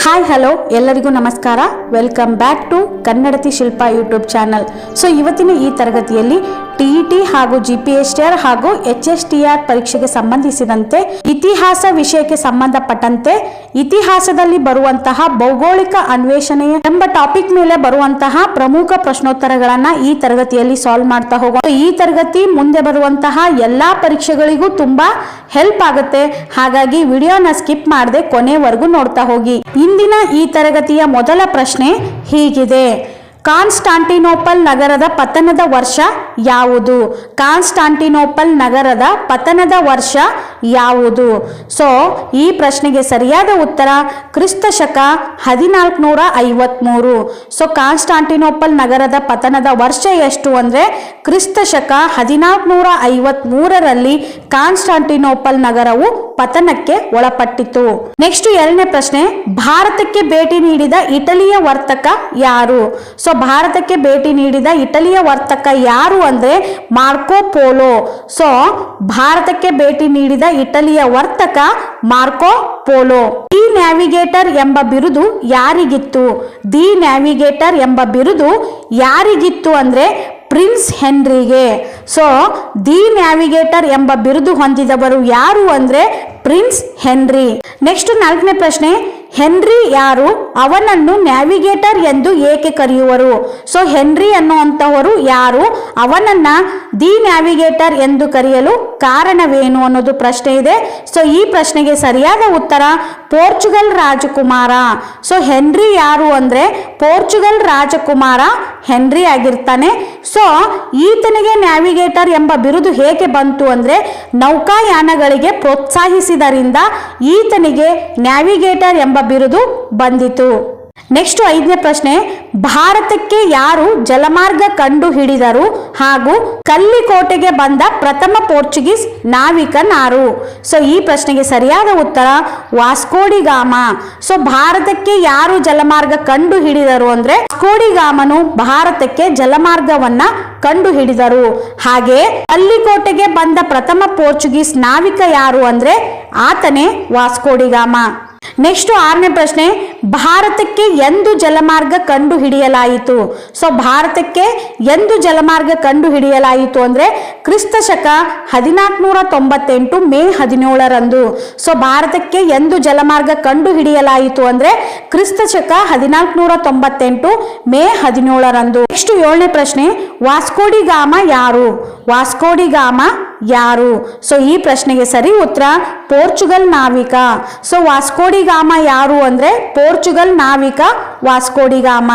Hi hello ಎಲ್ಲರಿಗೂ ನಮಸ್ಕಾರ. Welcome back to Kannadathi Shilpa YouTube channel. So ಇವತ್ತಿನ ಈ ತರಗತಿಯಲ್ಲಿ ಟಿಇಟಿ ಹಾಗೂ GPSTR ಹಾಗೂ HSTR ಪರೀಕ್ಷೆಗೆ ಸಂಬಂಧಿಸಿದಂತೆ ಇತಿಹಾಸ ವಿಷಯಕ್ಕೆ ಸಂಬಂಧಪಟ್ಟಂತೆ ಇತಿಹಾಸದಲ್ಲಿ ಬರುವಂತಹ ಭೌಗೋಳಿಕ ಅನ್ವೇಷಣೆ ಎಂಬ ಟಾಪಿಕ್ ಮೇಲೆ ಬರುವಂತಹ ಪ್ರಮುಖ ಪ್ರಶ್ನೋತ್ತರಗಳನ್ನ ಈ ತರಗತಿಯಲ್ಲಿ ಸಾಲ್ವ್ ಮಾಡ್ತಾ ಹೋಗೋಣ. ಈ ತರಗತಿ ಮುಂದೆ ಬರುವಂತಹ ಎಲ್ಲಾ ಪರೀಕ್ಷೆಗಳಿಗೂ ತುಂಬಾ ಹೆಲ್ಪ್ ಆಗುತ್ತೆ. ಹಾಗಾಗಿ ವಿಡಿಯೋನ ಸ್ಕಿಪ್ ಮಾಡದೆ ಕೊನೆವರೆಗೂ ನೋಡ್ತಾ ಹೋಗಿ. ಇಂದಿನ ಈ ತರಗತಿಯ ಮೊದಲ ಪ್ರಶ್ನೆ ಹೀಗಿದೆ: ಕಾನ್ಸ್ಟಾಂಟಿನೋಪಲ್ ನಗರದ ಪತನದ ವರ್ಷ ಯಾವುದು? ಕಾನ್ಸ್ಟಾಂಟಿನೋಪಲ್ ನಗರದ ಪತನದ ವರ್ಷ ಯಾವುದು? ಸೊ ಈ ಪ್ರಶ್ನೆಗೆ ಸರಿಯಾದ ಉತ್ತರ ಕ್ರಿಸ್ತ ಶಕ 1453. ಸೊ ಕಾನ್ಸ್ಟಾಂಟಿನೋಪಲ್ ನಗರದ ಪತನದ ವರ್ಷ ಎಷ್ಟು ಅಂದ್ರೆ ಕ್ರಿಸ್ತ ಶಕ 1453ರಲ್ಲಿ ಕಾನ್ಸ್ಟಾಂಟಿನೋಪಲ್ ನಗರವು ಪತನಕ್ಕೆ ಒಳಪಟ್ಟಿತು. ನೆಕ್ಸ್ಟ್ ಎರಡನೇ ಪ್ರಶ್ನೆ: ಭಾರತಕ್ಕೆ ಭೇಟಿ ನೀಡಿದ ಇಟಲಿಯ ವರ್ತಕ ಯಾರು? ಸೊ ಭಾರತಕ್ಕೆ ಭೇಟಿ ನೀಡಿದ ಇಟಲಿಯ ವರ್ತಕ ಯಾರು ಅಂದ್ರೆ ಮಾರ್ಕೋ ಪೋಲೋ. ಸೊ ಭಾರತಕ್ಕೆ ಭೇಟಿ ನೀಡಿದ ಇಟಲಿಯ ವರ್ತಕ ಮಾರ್ಕೋ ಪೋಲೋ. ದಿ ನ್ಯಾವಿಗೇಟರ್ ಎಂಬ ಬಿರುದು ಯಾರಿಗಿತ್ತು? ದಿ ನ್ಯಾವಿಗೇಟರ್ ಎಂಬ ಬಿರುದು ಯಾರಿಗಿತ್ತು ಅಂದ್ರೆ ಪ್ರಿನ್ಸ್ ಹೆನ್ರಿಗೆ. ಸೊ ದಿ ನ್ಯಾವಿಗೇಟರ್ ಎಂಬ ಬಿರುದು ಹೊಂದಿದವರು ಯಾರು ಅಂದ್ರೆ ಪ್ರಿನ್ಸ್ ಹೆನ್ರಿ. ನೆಕ್ಸ್ಟ್ ನಾಲ್ಕನೇ ಪ್ರಶ್ನೆ: ಹೆನ್ರಿ ಯಾರು? ಅವನನ್ನು ನ್ಯಾವಿಗೇಟರ್ ಎಂದು ಏಕೆ ಕರೆಯುವರು? ಸೊ ಹೆನ್ರಿ ಅನ್ನುವಂಥವರು ಯಾರು? ಅವನನ್ನ ದಿ ನ್ಯಾವಿಗೇಟರ್ ಎಂದು ಕರೆಯಲು ಕಾರಣವೇನು ಅನ್ನೋದು ಪ್ರಶ್ನೆ ಇದೆ. ಸೊ ಈ ಪ್ರಶ್ನೆಗೆ ಸರಿಯಾದ ಉತ್ತರ ಪೋರ್ಚುಗಲ್ ರಾಜಕುಮಾರ. ಸೊ ಹೆನ್ರಿ ಯಾರು ಅಂದ್ರೆ ಪೋರ್ಚುಗಲ್ ರಾಜಕುಮಾರ ಹೆನ್ರಿ ಆಗಿರ್ತಾನೆ. ಸೊ ಈತನಿಗೆ ನ್ಯಾವಿಗೇಟರ್ ಎಂಬ ಬಿರುದು ಹೇಗೆ ಬಂತು ಅಂದ್ರೆ ನೌಕಾಯಾನಗಳಿಗೆ ಪ್ರೋತ್ಸಾಹಿಸಿದರಿಂದ ಈತನಿಗೆ ನ್ಯಾವಿಗೇಟರ್ ಎಂಬ ಬಿರುದು ಬಂದಿತು. ನೆಕ್ಸ್ಟ್ ಐದನೇ ಪ್ರಶ್ನೆ: ಭಾರತಕ್ಕೆ ಯಾರು ಜಲಮಾರ್ಗ ಕಂಡು ಹಿಡಿದರು ಹಾಗೂ ಕಲ್ಲಿಕೋಟೆಗೆ ಬಂದ ಪ್ರಥಮ ಪೋರ್ಚುಗೀಸ್ ನಾವಿಕನಾರು? ಸೊ ಈ ಪ್ರಶ್ನೆಗೆ ಸರಿಯಾದ ಉತ್ತರ ವಾಸ್ಕೋ ಡಿ ಗಾಮ. ಸೊ ಭಾರತಕ್ಕೆ ಯಾರು ಜಲಮಾರ್ಗ ಕಂಡು ಹಿಡಿದರು ಅಂದ್ರೆ ವಾಸ್ಕೋ ಡಿ ಗಾಮನು ಭಾರತಕ್ಕೆ ಜಲಮಾರ್ಗವನ್ನ ಕಂಡು ಹಿಡಿದರು. ಹಾಗೆ ಕಲ್ಲಿಕೋಟೆಗೆ ಬಂದ ಪ್ರಥಮ ಪೋರ್ಚುಗೀಸ್ ನಾವಿಕ ಯಾರು ಅಂದ್ರೆ ಆತನೇ ವಾಸ್ಕೋ ಡಿ ಗಾಮ. ನೆಕ್ಸ್ಟ್ ಆರನೇ ಪ್ರಶ್ನೆ: ಭಾರತಕ್ಕೆ ಎಂದು ಜಲಮಾರ್ಗ ಕಂಡು ಹಿಡಿಯಲಾಯಿತು? ಸೊ ಭಾರತಕ್ಕೆ ಎಂದು ಜಲಮಾರ್ಗ ಕಂಡು ಹಿಡಿಯಲಾಯಿತು ಅಂದ್ರೆ ಕ್ರಿಸ್ತ ಶಕ 1498 ಮೇ 17ರಂದು. ಸೊ ಭಾರತಕ್ಕೆ ಎಂದು ಜಲಮಾರ್ಗ ಕಂಡು ಹಿಡಿಯಲಾಯಿತು ಅಂದ್ರೆ ಕ್ರಿಸ್ತ ಶಕ 1498 ಮೇ 17ರಂದು. ನೆಕ್ಸ್ಟ್ ಏಳನೇ ಪ್ರಶ್ನೆ: ವಾಸ್ಕೋ ಡಿ ಗಾಮ ಯಾರು? ವಾಸ್ಕೋ ಡಿ ಗಾಮ ಯಾರು? ಸೊ ಈ ಪ್ರಶ್ನೆಗೆ ಸರಿ ಉತ್ತರ ಪೋರ್ಚುಗಲ್ ನಾವಿಕ. ಸೊ ವಾಸ್ಕೋ ಡಿ ಗಾಮ ಯಾರು ಅಂದ್ರೆ ಪೋರ್ಚುಗಲ್ ನಾವಿಕ ವಾಸ್ಕೋ ಡಿ ಗಾಮ.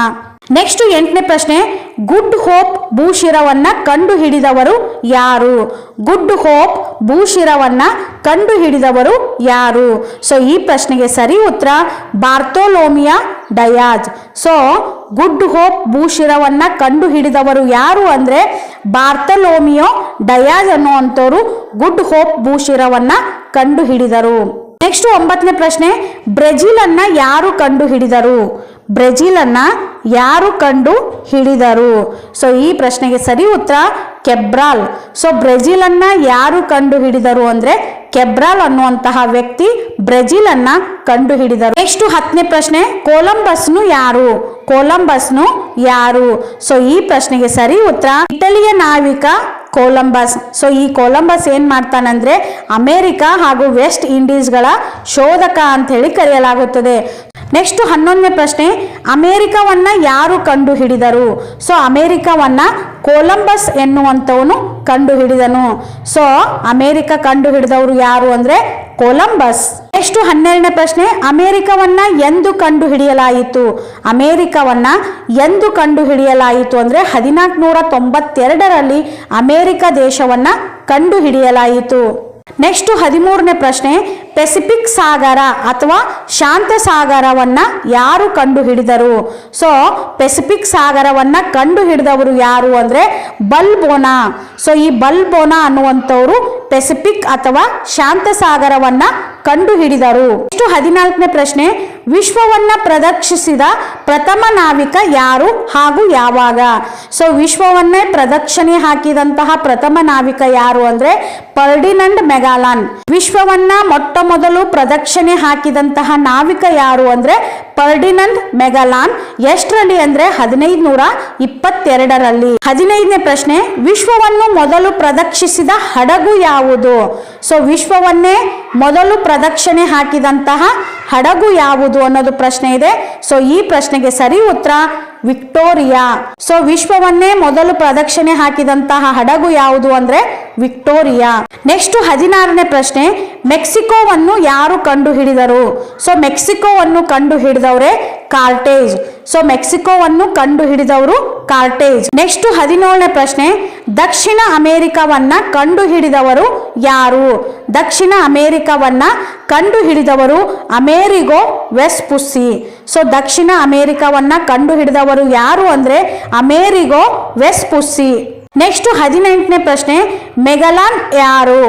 ನೆಕ್ಸ್ಟ್ ಎಂಟನೇ ಪ್ರಶ್ನೆ: ಗುಡ್ ಹೋಪ್ ಭೂಶಿರವನ್ನ ಕಂಡು ಹಿಡಿದವರು ಯಾರು? ಗುಡ್ ಹೋಪ್ ಭೂಶಿರವನ್ನ ಕಂಡು ಹಿಡಿದವರು ಯಾರು? ಸೊ ಈ ಪ್ರಶ್ನೆಗೆ ಸರಿ ಉತ್ತರ ಬಾರ್ತೋಲೋಮಿಯ ಡಯಾಜ್. ಸೊ ಗುಡ್ ಹೋಪ್ ಭೂಶಿರವನ್ನ ಕಂಡು ಹಿಡಿದವರು ಯಾರು ಅಂದ್ರೆ ಬಾರ್ತಲೋಮಿಯೋ ಡಯಾಜ್ ಅನ್ನುವಂಥವ್ರು ಗುಡ್ ಹೋಪ್ ಭೂಶಿರವನ್ನ ಕಂಡು ಹಿಡಿದರು. ನೆಕ್ಸ್ಟ್ ಒಂಬತ್ತನೇ ಪ್ರಶ್ನೆ: ಬ್ರೆಜಿಲ್ ಅನ್ನ ಯಾರು ಕಂಡು ಹಿಡಿದರು? ಬ್ರೆಜಿಲ್ ಅನ್ನ ಯಾರು ಕಂಡು ಹಿಡಿದರು? ಸೊ ಈ ಪ್ರಶ್ನೆಗೆ ಸರಿ ಉತ್ತರ ಕೆಬ್ರಾಲ್. ಸೊ ಬ್ರೆಜಿಲ್ ಅನ್ನ ಯಾರು ಕಂಡು ಹಿಡಿದರು ಅಂದ್ರೆ ಕೆಬ್ರಾಲ್ ಅನ್ನುವಂತಹ ವ್ಯಕ್ತಿ ಬ್ರೆಜಿಲ್ ಅನ್ನ ಕಂಡು ಹಿಡಿದರು. ನೆಕ್ಸ್ಟ್ 10ನೇ ಪ್ರಶ್ನೆ: ಕೊಲಂಬಸ್ನು ಯಾರು? ಕೊಲಂಬಸ್ನು ಯಾರು? ಸೊ ಈ ಪ್ರಶ್ನೆಗೆ ಸರಿ ಉತ್ತರ ಇಟಲಿಯ ನಾವಿಕ ಕೊಲಂಬಸ್. ಸೊ ಈ ಕೊಲಂಬಸ್ ಏನ್ ಮಾಡ್ತಾನಂದ್ರೆ ಅಮೆರಿಕ ಹಾಗೂ ವೆಸ್ಟ್ ಇಂಡೀಸ್ಗಳ ಶೋಧಕ ಅಂತ ಹೇಳಿ ಕರೆಯಲಾಗುತ್ತದೆ. ನೆಕ್ಸ್ಟ್ 11ನೇ ಪ್ರಶ್ನೆ: ಅಮೆರಿಕವನ್ನ ಯಾರು ಕಂಡು ಹಿಡಿದರು? ಸೊ ಅಮೆರಿಕವನ್ನ ಕೊಲಂಬಸ್ ಎನ್ನುವಂಥವನು ಕಂಡು ಹಿಡಿದನು. ಸೊ ಅಮೆರಿಕ ಕಂಡು ಹಿಡಿದವರು ಯಾರು ಅಂದ್ರೆ ಕೊಲಂಬಸ್. ನೆಕ್ಸ್ಟ್ 12ನೇ ಪ್ರಶ್ನೆ: ಅಮೆರಿಕವನ್ನ ಎಂದು ಕಂಡು ಹಿಡಿಯಲಾಯಿತು? ಅಮೆರಿಕವನ್ನ ಎಂದು ಕಂಡು ಹಿಡಿಯಲಾಯಿತು ಅಂದ್ರೆ 1492ರಲ್ಲಿ ಅಮೆರಿಕ ದೇಶವನ್ನ ಕಂಡು ಹಿಡಿಯಲಾಯಿತು. ನೆಕ್ಸ್ಟ್ 13ನೇ ಪ್ರಶ್ನೆ: ಪೆಸಿಫಿಕ್ ಸಾಗರ ಅಥವಾ ಶಾಂತ ಸಾಗರವನ್ನ ಯಾರು ಕಂಡು ಹಿಡಿದರು? ಸೊ ಪೆಸಿಫಿಕ್ ಸಾಗರವನ್ನ ಕಂಡು ಹಿಡಿದವರು ಯಾರು ಅಂದ್ರೆ ಬಲ್ಬೋನಾ. ಸೊ ಈ ಬಲ್ಬೋನಾ ಅನ್ನುವಂಥವ್ರು ಪೆಸಿಫಿಕ್ ಅಥವಾ ಶಾಂತ ಸಾಗರವನ್ನ ಕಂಡುಹಿಡಿದರು. ಇಷ್ಟು 14ನೇ ಪ್ರಶ್ನೆ, ವಿಶ್ವವನ್ನ ಪ್ರದಕ್ಷಿಸಿದ ಪ್ರಥಮ ನಾವಿಕ ಯಾರು ಹಾಗೂ ಯಾವಾಗ? ಸೊ ವಿಶ್ವವನ್ನೇ ಪ್ರದಕ್ಷಿಣೆ ಹಾಕಿದಂತಹ ಪ್ರಥಮ ನಾವಿಕ ಯಾರು ಅಂದ್ರೆ ಫರ್ಡಿನಂಡ್ ಮೆಗಾಲಾನ್. ವಿಶ್ವವನ್ನ ಮೊಟ್ಟ ಮೊದಲು ಪ್ರದಕ್ಷಿಣೆ ಹಾಕಿದಂತಹ ನಾವಿಕ ಯಾರು ಅಂದ್ರೆ ಫರ್ಡಿನಂಡ್ ಮೆಗಾಲಾನ್. ಎಷ್ಟರಲ್ಲಿ ಅಂದ್ರೆ 1522ರಲ್ಲಿ. 15ನೇ ಪ್ರಶ್ನೆ, ವಿಶ್ವವನ್ನು ಮೊದಲು ಪ್ರದಕ್ಷಿಸಿದ ಹಡಗು ಯಾವುದು? ಸೊ ವಿಶ್ವವನ್ನೇ ಮೊದಲು ಪ್ರದಕ್ಷಿಣೆ ಹಾಕಿದಂತಹ ಹಡಗು ಯಾವುದು ಅನ್ನೋದು ಪ್ರಶ್ನೆ ಇದೆ. ಸೊ ಈ ಪ್ರಶ್ನೆಗೆ ಸರಿ ಉತ್ತರ ವಿಕ್ಟೋರಿಯಾ. ಸೊ ವಿಶ್ವವನ್ನೇ ಮೊದಲು ಪ್ರದಕ್ಷಿಣೆ ಹಾಕಿದಂತಹ ಹಡಗು ಯಾವುದು ಅಂದ್ರೆ ವಿಕ್ಟೋರಿಯಾ. ನೆಕ್ಸ್ಟ್ 16ನೇ ಪ್ರಶ್ನೆ, ಮೆಕ್ಸಿಕೋವನ್ನು ಯಾರು ಕಂಡು ಹಿಡಿದರು? ಸೊ ಮೆಕ್ಸಿಕೋವನ್ನು ಕಂಡು ಹಿಡಿದವರೇ ಕಾರ್ಟೇಜ್. ಸೊ ಮೆಕ್ಸಿಕೋವನ್ನು ಕಂಡು ಹಿಡಿದವರು ಕಾರ್ಟೇಜ್. ನೆಕ್ಸ್ಟ್ 17ನೇ ಪ್ರಶ್ನೆ, ದಕ್ಷಿಣ ಅಮೆರಿಕವನ್ನ ಕಂಡು ಹಿಡಿದವರು ಯಾರು? ದಕ್ಷಿಣ ಅಮೆರಿಕವನ್ನ ಕಂಡು ಹಿಡಿದವರು ಅಮೇರಿಗೋ ವೆಸ್ಪುಸ್ಸಿ. ಸೊ ದಕ್ಷಿಣ ಅಮೆರಿಕವನ್ನ ಕಂಡು ಹಿಡಿದವರು ಯಾರು ಅಂದ್ರೆ ಅಮೇರಿಗೋ ವೆಸ್ಪುಸ್ಸಿ. ನೆಕ್ಸ್ಟ್ 18ನೇ ಪ್ರಶ್ನೆ, ಮೆಗಾಲಾನ್ ಯಾರು?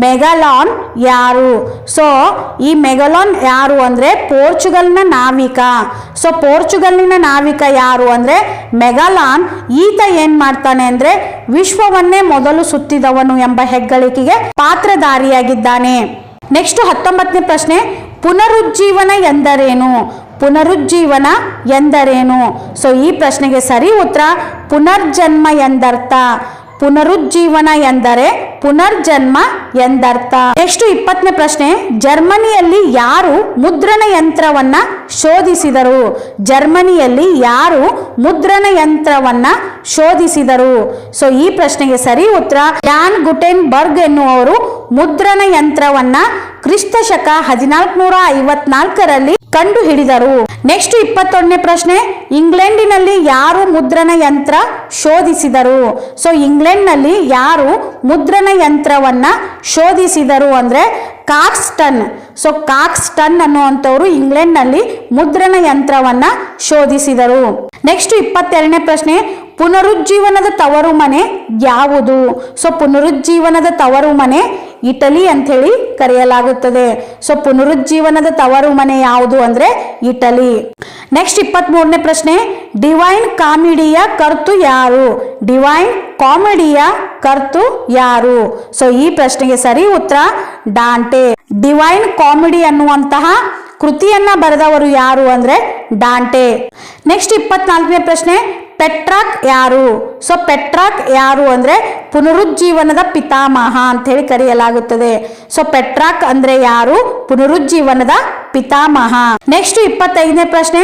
ಮೆಗಾಲಾನ್ ಯಾರು? ಸೊ ಈ ಮೆಗಾಲಾನ್ ಯಾರು ಅಂದ್ರೆ ಪೋರ್ಚುಗಲ್ನ ನಾವಿಕ. ಸೊ ಪೋರ್ಚುಗಲ್ನ ನಾವಿಕ ಯಾರು ಅಂದ್ರೆ ಮೆಗಾಲಾನ್. ಈತ ಏನ್ ಮಾಡ್ತಾನೆ ಅಂದ್ರೆ ವಿಶ್ವವನ್ನೇ ಮೊದಲು ಸುತ್ತಿದವನು ಎಂಬ ಹೆಗ್ಗಳಿಕೆಗೆ ಪಾತ್ರಧಾರಿಯಾಗಿದ್ದಾನೆ. ನೆಕ್ಸ್ಟ್ 19ನೇ ಪ್ರಶ್ನೆ, ಪುನರುಜ್ಜೀವನ ಎಂದರೇನು? ಪುನರುಜ್ಜೀವನ ಎಂದರೇನು? ಸೊ ಈ ಪ್ರಶ್ನೆಗೆ ಸರಿ ಉತ್ತರ ಪುನರ್ಜನ್ಮ ಎಂದರ್ಥ. ಪುನರುಜ್ಜೀವನ ಎಂದರೆ ಪುನರ್ಜನ್ಮ ಎಂದರ್ಥ. ನೆಕ್ಸ್ಟ್ 20ನೇ ಪ್ರಶ್ನೆ, ಜರ್ಮನಿಯಲ್ಲಿ ಯಾರು ಮುದ್ರಣ ಯಂತ್ರವನ್ನ ಶೋಧಿಸಿದರು? ಜರ್ಮನಿಯಲ್ಲಿ ಯಾರು ಮುದ್ರಣ ಯಂತ್ರವನ್ನ ಶೋಧಿಸಿದರು? ಸೊ ಈ ಪ್ರಶ್ನೆಗೆ ಸರಿ ಉತ್ತರ ಜಾನ್ ಗುಟೆನ್ಬರ್ಗ್ ಎನ್ನುವರು ಮುದ್ರಣ ಯಂತ್ರವನ್ನ ಕ್ರಿಸ್ತ ಶಕ 1454ರಲ್ಲಿ ಕಂಡು ಹಿಡಿದರು. ನೆಕ್ಸ್ಟ್ 21ನೇ ಪ್ರಶ್ನೆ, ಇಂಗ್ಲೆಂಡಿನಲ್ಲಿ ಯಾರು ಮುದ್ರಣ ಯಂತ್ರ ಶೋಧಿಸಿದರು? ಸೊ ಇಂಗ್ಲೆಂಡ್ನಲ್ಲಿ ಯಾರು ಮುದ್ರಣ ಯಂತ್ರವನ್ನ ಶೋಧಿಸಿದರು ಅಂದ್ರೆ ಕಾಕ್ಸ್ಟನ್. ಸೊ ಕಾಕ್ಸ್ಟನ್ ಅನ್ನುವಂಥವ್ರು ಇಂಗ್ಲೆಂಡ್ನಲ್ಲಿ ಮುದ್ರಣ ಯಂತ್ರವನ್ನ ಶೋಧಿಸಿದರು. ನೆಕ್ಸ್ಟ್ 22ನೇ ಪ್ರಶ್ನೆ, ಪುನರುಜ್ಜೀವನದ ತವರು ಮನೆ ಯಾವುದು? ಸೊ ಪುನರುಜ್ಜೀವನದ ತವರು ಮನೆ ಇಟಲಿ ಅಂತ ಹೇಳಿ ಕರೆಯಲಾಗುತ್ತದೆ. ಸೊ ಪುನರುಜ್ಜೀವನದ ತವರು ಮನೆ ಯಾವುದು ಅಂದ್ರೆ ಇಟಲಿ. ನೆಕ್ಸ್ಟ್ 23ನೇ ಪ್ರಶ್ನೆ, ಡಿವೈನ್ ಕಾಮಿಡಿಯ ಕರ್ತೃ ಯಾರು? ಡಿವೈನ್ ಕಾಮಿಡಿಯ ಕರ್ತೃ ಯಾರು? ಸೊ ಈ ಪ್ರಶ್ನೆಗೆ ಸರಿ ಉತ್ತರ ಡಾಂಟೆ. ಡಿವೈನ್ ಕಾಮಿಡಿ ಅನ್ನುವಂತಹ ಕೃತಿಯನ್ನ ಬರೆದವರು ಯಾರು ಅಂದ್ರೆ ಡಾಂಟೆ. ನೆಕ್ಸ್ಟ್ 24ನೇ ಪ್ರಶ್ನೆ, ಪೆಟ್ರಾಕ್ ಯಾರು? ಸೊ ಪೆಟ್ರಾಕ್ ಯಾರು ಅಂದ್ರೆ ಪುನರುಜ್ಜೀವನದ ಪಿತಾಮಹ ಅಂತ ಹೇಳಿ ಕರೆಯಲಾಗುತ್ತದೆ. ಸೊ ಪೆಟ್ರಾಕ್ ಅಂದ್ರೆ ಯಾರು? ಪುನರುಜ್ಜೀವನದ ಪಿತಾಮಹ. ನೆಕ್ಸ್ಟ್ 25ನೇ ಪ್ರಶ್ನೆ,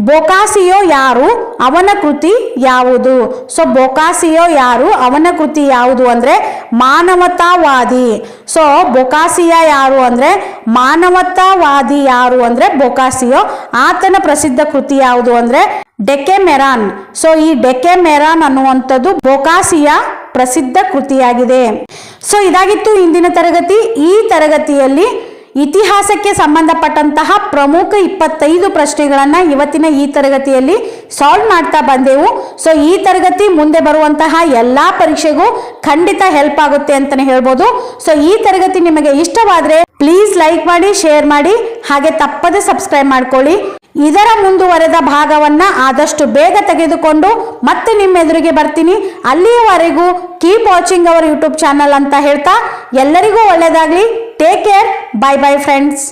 ಬೊಕಾಸಿಯೋ ಯಾರು? ಅವನ ಕೃತಿ ಯಾವುದು? ಸೊ ಬೊಕಾಸಿಯೋ ಯಾರು? ಅವನ ಕೃತಿ ಯಾವುದು ಅಂದ್ರೆ ಮಾನವತಾವಾದಿ. ಸೊ ಬೊಕಾಸಿಯಾ ಯಾರು ಅಂದ್ರೆ ಮಾನವತಾವಾದಿ ಯಾರು ಅಂದ್ರೆ ಬೊಕಾಸಿಯೋ. ಆತನ ಪ್ರಸಿದ್ಧ ಕೃತಿ ಯಾವುದು ಅಂದ್ರೆ ಡೆಕೆಮೆರಾನ್. ಸೊ ಈ ಡೆಕೆಮೆರಾನ್ ಅನ್ನುವಂಥದ್ದು ಬೊಕಾಸಿಯಾ ಪ್ರಸಿದ್ಧ ಕೃತಿಯಾಗಿದೆ. ಸೊ ಇದಾಗಿತ್ತು ಇಂದಿನ ತರಗತಿ. ಈ ತರಗತಿಯಲ್ಲಿ ಇತಿಹಾಸಕ್ಕೆ ಸಂಬಂಧಪಟ್ಟಂತಹ ಪ್ರಮುಖ 25 ಪ್ರಶ್ನೆಗಳನ್ನ ಇವತ್ತಿನ ಈ ತರಗತಿಯಲ್ಲಿ ಸಾಲ್ವ್ ಮಾಡ್ತಾ ಬಂದೆವು. ಸೊ ಈ ತರಗತಿ ಮುಂದೆ ಬರುವಂತಹ ಎಲ್ಲಾ ಪರೀಕ್ಷೆಗೂ ಖಂಡಿತ ಹೆಲ್ಪ್ ಆಗುತ್ತೆ ಅಂತಾನೆ ಹೇಳ್ಬೋದು. ಸೊ ಈ ತರಗತಿ ನಿಮಗೆ ಇಷ್ಟವಾದ್ರೆ ಪ್ಲೀಸ್ ಲೈಕ್ ಮಾಡಿ, ಶೇರ್ ಮಾಡಿ, ಹಾಗೆ ತಪ್ಪದೆ ಸಬ್ಸ್ಕ್ರೈಬ್ ಮಾಡ್ಕೊಳ್ಳಿ. ಇದರ ಮುಂದುವರೆದ ಭಾಗವನ್ನ ಆದಷ್ಟು ಬೇಗ ತೆಗೆದುಕೊಂಡು ಮತ್ತೆ ನಿಮ್ಮ ಎದುರಿಗೆ ಬರ್ತೀನಿ. ಅಲ್ಲಿಯವರೆಗೂ keep watching our YouTube channel ಅಂತ ಹೇಳ್ತಾ ಎಲ್ಲರಿಗೂ ಒಳ್ಳೆಯದಾಗಲಿ. Take care. Bye bye friends.